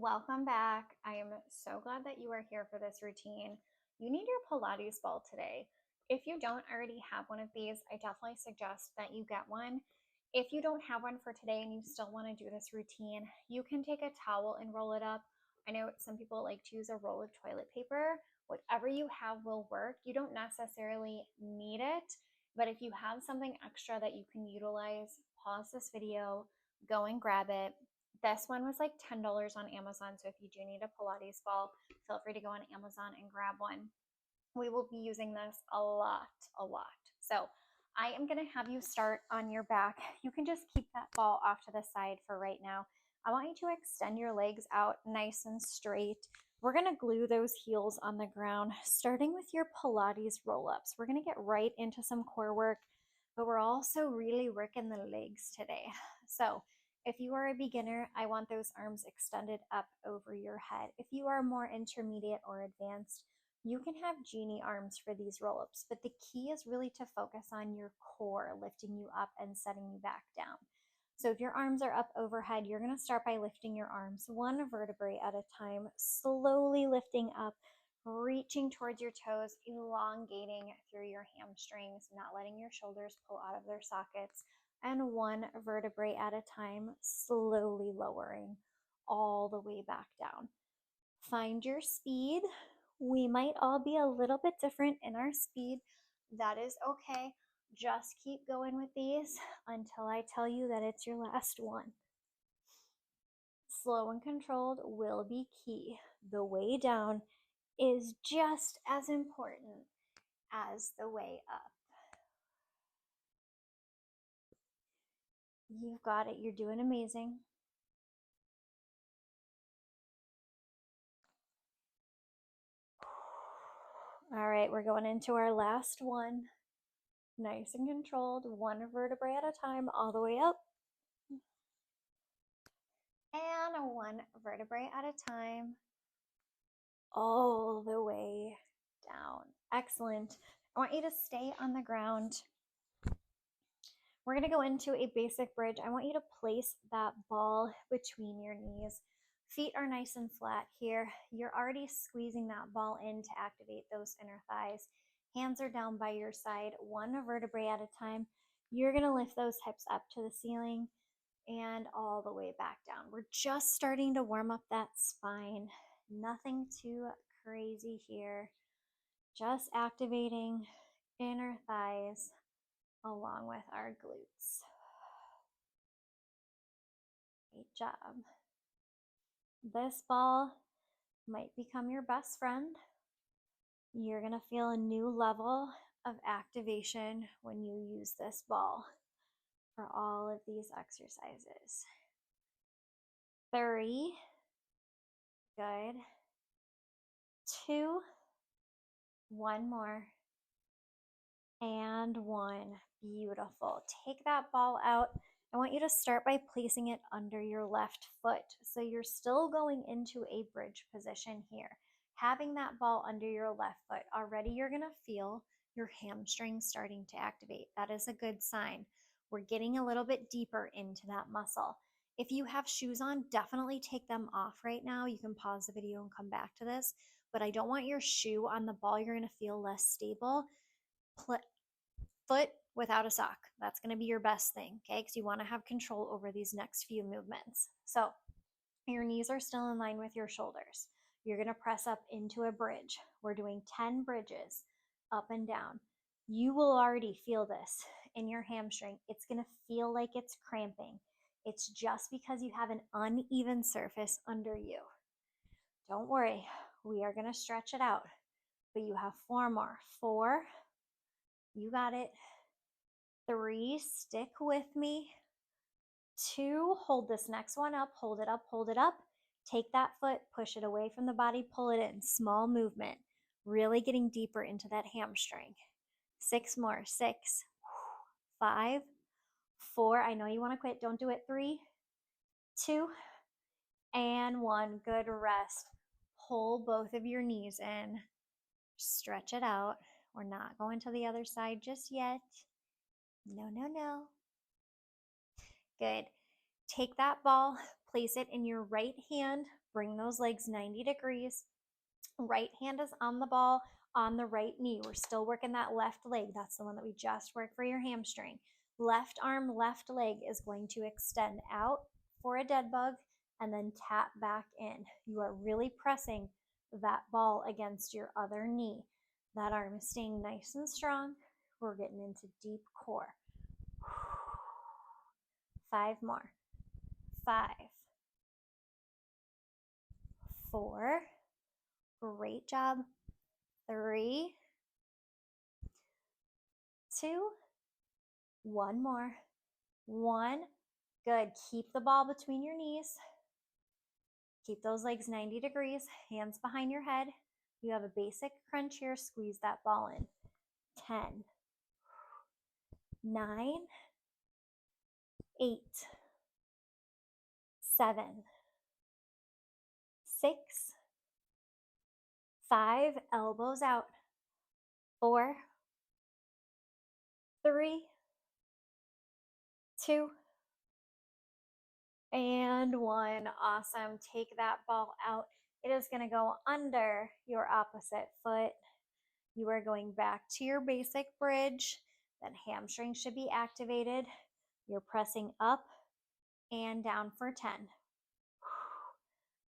Welcome back. I am so glad that you are here for this routine. You need your Pilates ball today. If you don't already have one of these, I definitely suggest that you get one. If you don't have one for today and you still want to do this routine, you can take a towel and roll it up. I know some people like to use a roll of toilet paper. Whatever you have will work. You don't necessarily need it, but if you have something extra that you can utilize, pause this video, go and grab it. This one was like $10 on Amazon. So if you do need a Pilates ball, feel free to go on Amazon and grab one. We will be using this a lot. So I am going to have you start on your back. You can just keep that ball off to the side for right now. I want you to extend your legs out nice and straight. We're going to glue those heels on the ground, starting with your Pilates roll-ups. We're going to get right into some core work, but we're also really working the legs today. So if you are a beginner, I want those arms extended up over your head. If you are more intermediate or advanced, you can have genie arms for these roll-ups, but the key is really to focus on your core, lifting you up and setting you back down. So if your arms are up overhead, you're going to start by lifting your arms one vertebrae at a time, slowly lifting up, reaching towards your toes, elongating through your hamstrings, not letting your shoulders pull out of their sockets, and one vertebrae at a time, slowly lowering all the way back down. Find your speed. We might all be a little bit different in our speed. That is okay. Just keep going with these until I tell you that it's your last one. Slow and controlled will be key. The way down is just as important as the way up. You've got it. You're doing amazing. All right, we're going into our last one. Nice and controlled, one vertebrae at a time, all the way up. And one vertebrae at a time, all the way down. Excellent. I want you to stay on the ground. We're going to go into a basic bridge. I want you to place that ball between your knees. Feet are nice and flat here. You're already squeezing that ball in to activate those inner thighs. Hands are down by your side, one vertebrae at a time. You're going to lift those hips up to the ceiling and all the way back down. We're just starting to warm up that spine. Nothing too crazy here. Just activating inner thighs along with our glutes. Great job. This ball might become your best friend. You're going to feel a new level of activation when you use this ball for all of these exercises. 3, good. 2, one more, and 1, beautiful. Take that ball out. I want you to start by placing it under your left foot. So you're still going into a bridge position here. Having that ball under your left foot, already you're going to feel your hamstrings starting to activate. That is a good sign. We're getting a little bit deeper into that muscle. If you have shoes on, definitely take them off right now. You can pause the video and come back to this, but I don't want your shoe on the ball. You're going to feel less stable. Foot without a sock. That's going to be your best thing, okay? Because you want to have control over these next few movements. So your knees are still in line with your shoulders. You're going to press up into a bridge. We're doing 10 bridges up and down. You will already feel this in your hamstring. It's going to feel like it's cramping. It's just because you have an uneven surface under you. Don't worry. We are going to stretch it out. But you have 4 more. 4. You got it. 3, stick with me. 2, hold this next one up, hold it up, hold it up. Take that foot, push it away from the body, pull it in, small movement. Really getting deeper into that hamstring. 6 more, 6, 5, 4, I know you want to quit, don't do it. 3, 2, and 1, good rest. Pull both of your knees in, stretch it out. We're not going to the other side just yet. No. Good. Take that ball, place it in your right hand, Bring those legs 90 degrees. Right hand is on the ball on the right knee. We're still working that left leg. That's the one that we just worked for your hamstring. Left arm, left leg is going to extend out for a dead bug and then tap back in. You are really pressing that ball against your other knee. That arm is staying nice and strong. We're getting into deep core. 5 more. 5, 4. Great job. 3, 2, 1 more. 1. Good. Keep the ball between your knees. Keep those legs 90 degrees, hands behind your head. You have a basic crunch here. Squeeze that ball in. 10, 9, 8, 7, 6, 5, elbows out. 4, 3, 2, and 1. Awesome. Take that ball out. It is going to go under your opposite foot. You are going back to your basic bridge. That hamstring should be activated. You're pressing up and down for 10,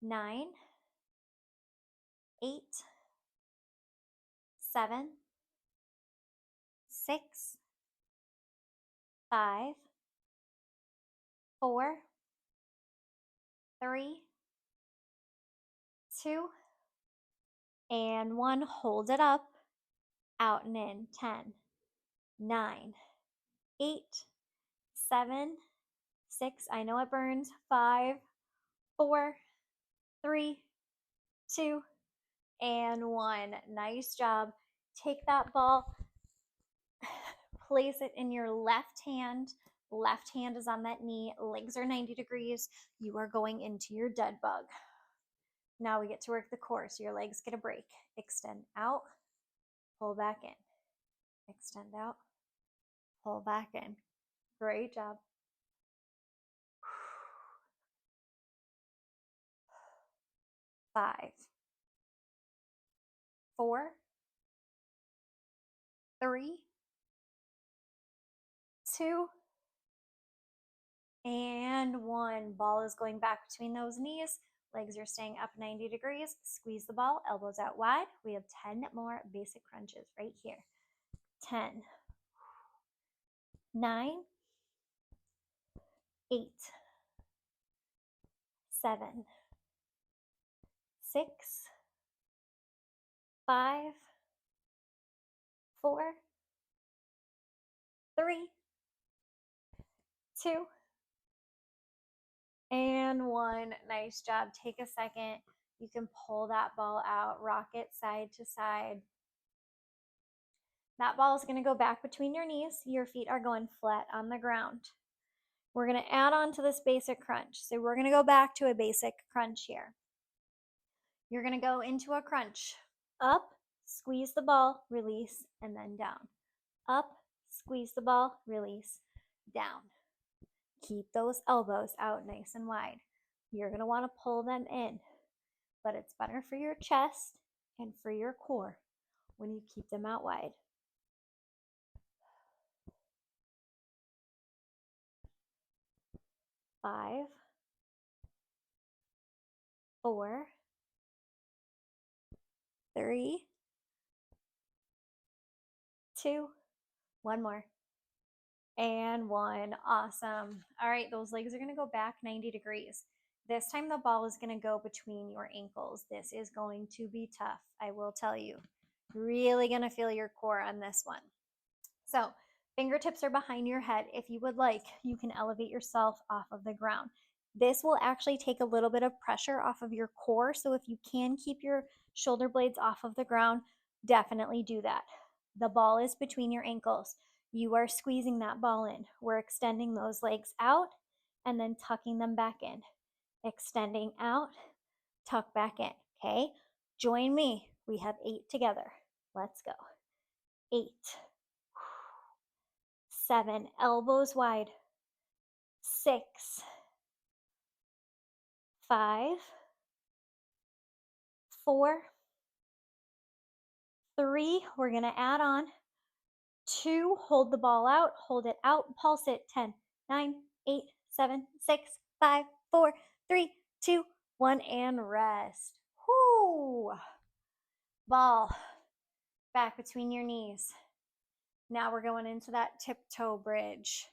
9, 8, 7, 6, 5, 4, 3, 2, and 1. Hold it up, out and in. 10, 9, 8, 7, 6. I know it burns. 5, 4, 3, 2, and 1. Nice job. Take that ball, place it in your left hand. Left hand is on that knee. Legs are 90 degrees. You are going into your dead bug. Now we get to work the core. So your legs get a break. Extend out, pull back in. Extend out, pull back in. Great job. 5, 4, 3, 2, and 1. Ball is going back between those knees. Legs are staying up 90 degrees. Squeeze the ball, elbows out wide. We have 10 more basic crunches right here. 10, 9, 8, 7, 6, 5, 4, 3, 2, and 1. Nice job. Take a second. You can pull that ball out, rock it side to side. That ball is going to go back between your knees. Your feet are going flat on the ground. We're going to add on to this basic crunch. So we're going to go back to a basic crunch here. You're going to go into a crunch. Up, squeeze the ball, release, and then down. Up, squeeze the ball, release, down. Keep those elbows out nice and wide. You're going to want to pull them in, but it's better for your chest and for your core when you keep them out wide. 5, 4, 3, 2, 1 more, and 1. Awesome. All right, those legs are going to go back 90 degrees. This time the ball is going to go between your ankles. This is going to be tough, I will tell you. Really going to feel your core on this one. So fingertips are behind your head. If you would like, you can elevate yourself off of the ground. This will actually take a little bit of pressure off of your core. So if you can keep your shoulder blades off of the ground, definitely do that. The ball is between your ankles. You are squeezing that ball in. We're extending those legs out and then tucking them back in. Extending out, tuck back in. Okay? Join me. We have 8 together. Let's go. 8, 7, elbows wide. 6, 5, 4, 3, we're gonna add on, 2, hold the ball out, hold it out, pulse it, 10, 9, 8, 7, 6, 5, 4, 3, 2, 1, and rest. Whoo! Ball back between your knees. Now we're going into that tiptoe bridge.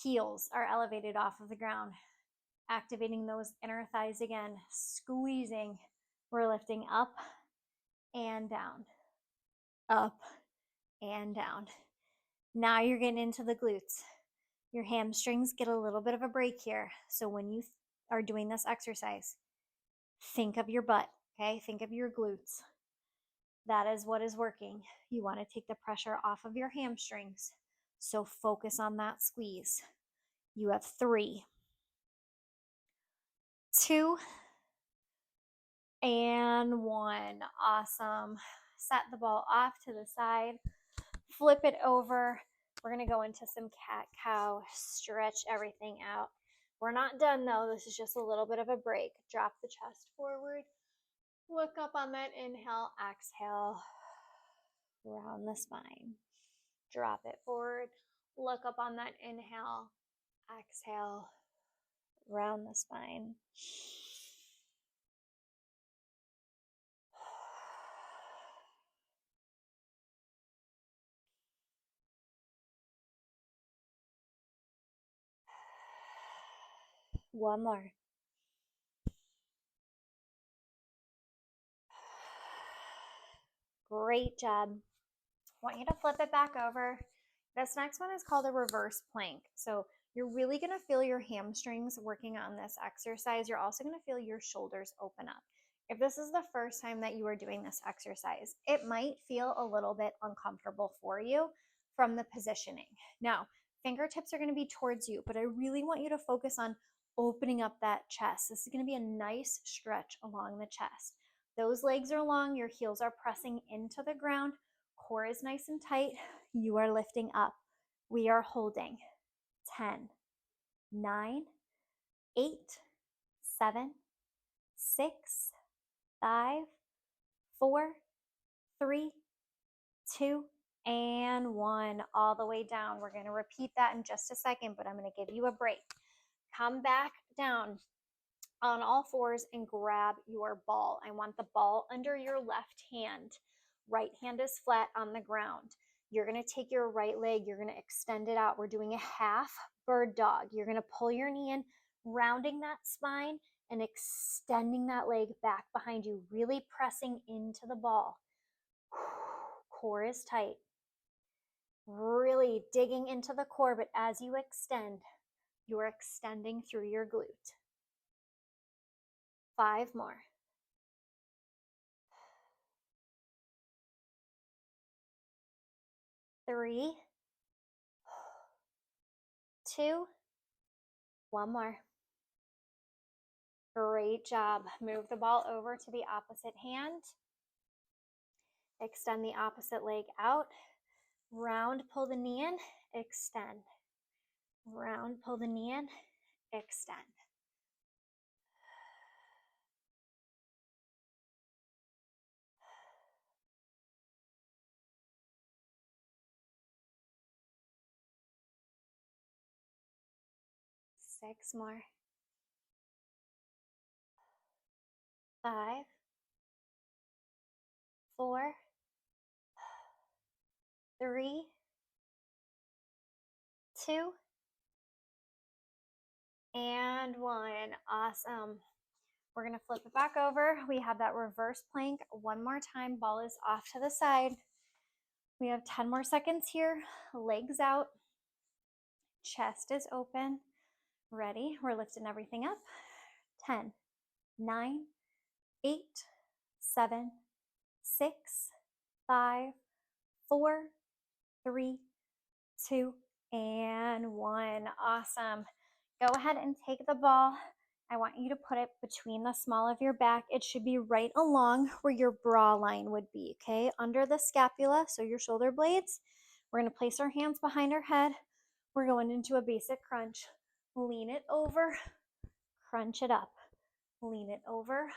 Heels are elevated off of the ground, activating those inner thighs again, squeezing. We're lifting up and down, up and down. Now you're getting into the glutes. Your hamstrings get a little bit of a break here. So when you are doing this exercise, think of your butt, okay? Think of your glutes. That is what is working. You want to take the pressure off of your hamstrings. So focus on that squeeze. You have 3, 2, and 1. Awesome. Set the ball off to the side. Flip it over. We're going to go into some cat-cow. Stretch everything out. We're not done though. This is just a little bit of a break. Drop the chest forward. Look up on that inhale. Exhale. Round the spine. Drop it forward. Look up on that inhale. Exhale. Round the spine. One more. Great job. I want you to flip it back over. This next one is called a reverse plank. So you're really going to feel your hamstrings working on this exercise. You're also going to feel your shoulders open up. If this is the first time that you are doing this exercise, it might feel a little bit uncomfortable for you from the positioning. Now, fingertips are going to be towards you, but I really want you to focus on opening up that chest. This is going to be a nice stretch along the chest. Those legs are long, your heels are pressing into the ground, core is nice and tight, you are lifting up. We are holding 10, 9, 8, 7, 6, 5, 4, 3, 2, and 1. All the way down. We're going to repeat that in just a second, but I'm going to give you a break. Come back down on all fours and grab your ball. I want the ball under your left hand. Right hand is flat on the ground. You're going to take your right leg, you're going to extend it out. We're doing a half bird dog. You're going to pull your knee in, rounding that spine and extending that leg back behind you, really pressing into the ball. Core is tight. Really digging into the core, but as you extend, you're extending through your glute. 5 more. 3, 2, 1 more. Great job. Move the ball over to the opposite hand. Extend the opposite leg out. Round, pull the knee in, extend. Round, pull the knee in, extend. Six more. 5, 4, 3, 2, and 1. Awesome. We're going to flip it back over. We have that reverse plank one more time. Ball is off to the side. We have 10 more seconds here. Legs out. Chest is open. Ready? We're lifting everything up. 10, 9, 8, 7, 6, 5, 4, 3, 2, and 1. Awesome. Go ahead and take the ball. I want you to put it between the small of your back. It should be right along where your bra line would be, okay? Under the scapula, so your shoulder blades. We're going to place our hands behind our head. We're going into a basic crunch. Lean it over, crunch it up. Lean it over,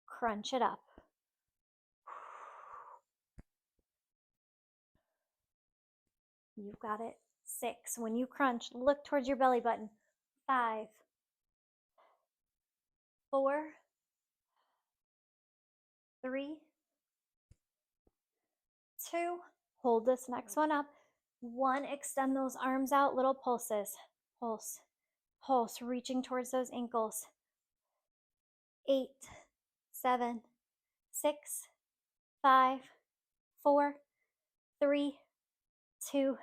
crunch it up. You've got it. 6. When you crunch, look towards your belly button. 5, 4, 3, 2. Hold this next one up. 1, extend those arms out, little pulses. Pulse, pulse, reaching towards those ankles. 8, 7, 6, 5, 4, 3, 2,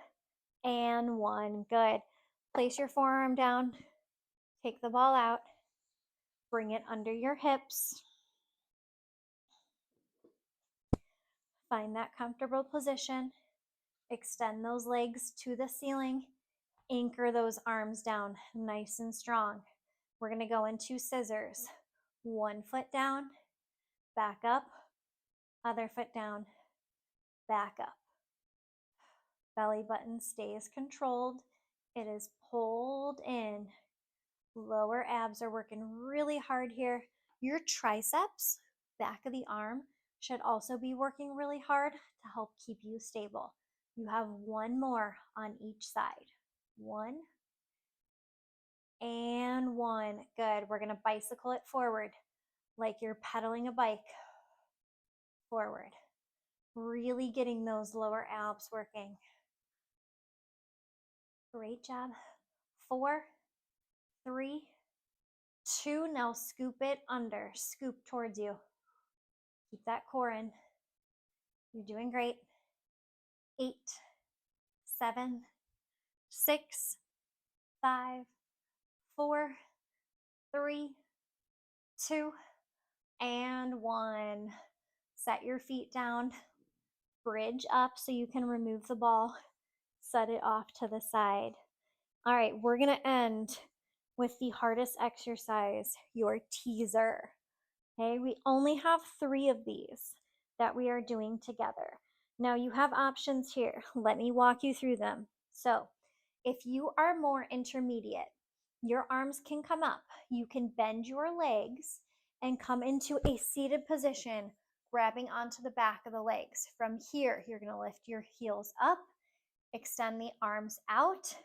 and 1. Good. Place your forearm down. Take the ball out. Bring it under your hips. Find that comfortable position. Extend those legs to the ceiling. Anchor those arms down nice and strong. We're going to go into scissors. 1 foot down, back up, other foot down, back up. Belly button stays controlled. It is pulled in. Lower abs are working really hard here. Your triceps, back of the arm, should also be working really hard to help keep you stable. You have 1 more on each side. 1 and 1. Good. We're going to bicycle it forward like you're pedaling a bike. Forward. Really getting those lower abs working. Great job. 4, 3, 2. Now scoop it under. Scoop towards you. Keep that core in. You're doing great. 8, 7, 6, 5, 4, 3, 2, and 1. Set your feet down. Bridge up so you can remove the ball. Set it off to the side. All right, we're going to end with the hardest exercise, your teaser. Okay, we only have 3 of these that we are doing together. Now you have options here. Let me walk you through them. So if you are more intermediate, your arms can come up. You can bend your legs and come into a seated position, grabbing onto the back of the legs. From here, you're going to lift your heels up, extend the arms out,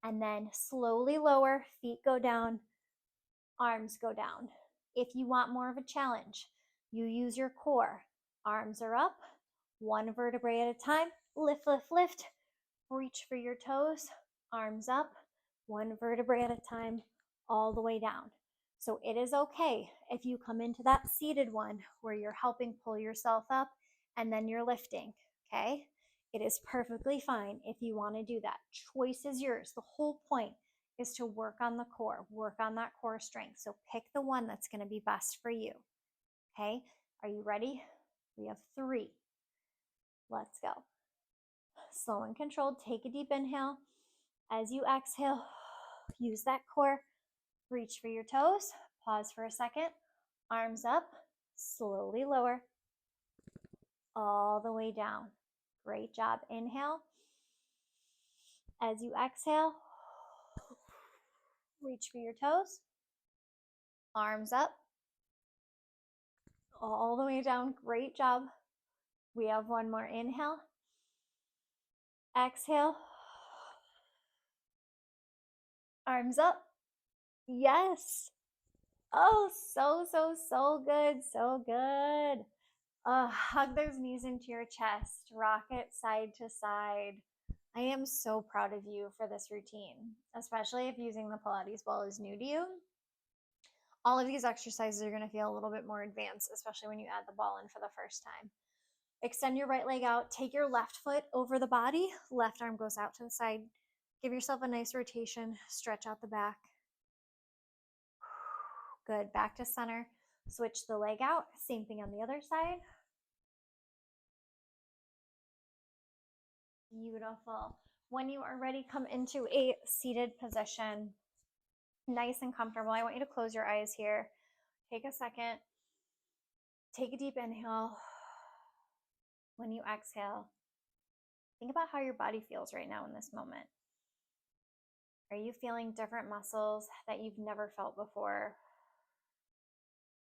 and then slowly lower, feet go down, arms go down. If you want more of a challenge, you use your core. Arms are up, 1 vertebrae at a time. Lift, lift, lift. Reach for your toes. Arms up, 1 vertebrae at a time, all the way down. So it is okay if you come into that seated one where you're helping pull yourself up and then you're lifting, okay? It is perfectly fine if you want to do that. Choice is yours. The whole point is to work on the core, work on that core strength. So pick the one that's going to be best for you. Okay, are you ready? We have 3. Let's go. Slow and controlled. Take a deep inhale. As you exhale, use that core. Reach for your toes. Pause for a second. Arms up. Slowly lower. All the way down. Great job. Inhale. As you exhale, reach for your toes. Arms up. All the way down. Great job. We have 1 more. Inhale. Exhale. Arms up. Yes. Oh, so good. So good. Hug those knees into your chest. Rock it side to side. I am so proud of you for this routine, especially if using the Pilates ball is new to you. All of these exercises are going to feel a little bit more advanced, especially when you add the ball in for the first time. Extend your right leg out. Take your left foot over the body. Left arm goes out to the side. Give yourself a nice rotation. Stretch out the back. Good. Back to center. Switch the leg out. Same thing on the other side. Beautiful. When you are ready, come into a seated position. Nice and comfortable. I want you to close your eyes here. Take a second. Take a deep inhale. When you exhale, think about how your body feels right now in this moment. Are you feeling different muscles that you've never felt before?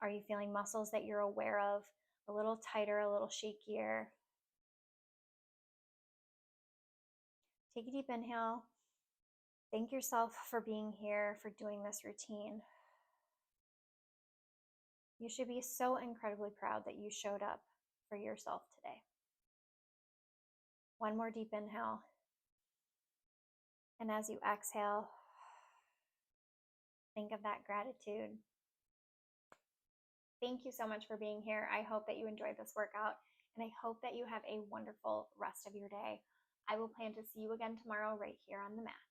Are you feeling muscles that you're aware of, a little tighter, a little shakier? Take a deep inhale. Thank yourself for being here, for doing this routine. You should be so incredibly proud that you showed up for yourself today. One more deep inhale. And as you exhale, think of that gratitude. Thank you so much for being here. I hope that you enjoyed this workout, and I hope that you have a wonderful rest of your day. I will plan to see you again tomorrow right here on the mat.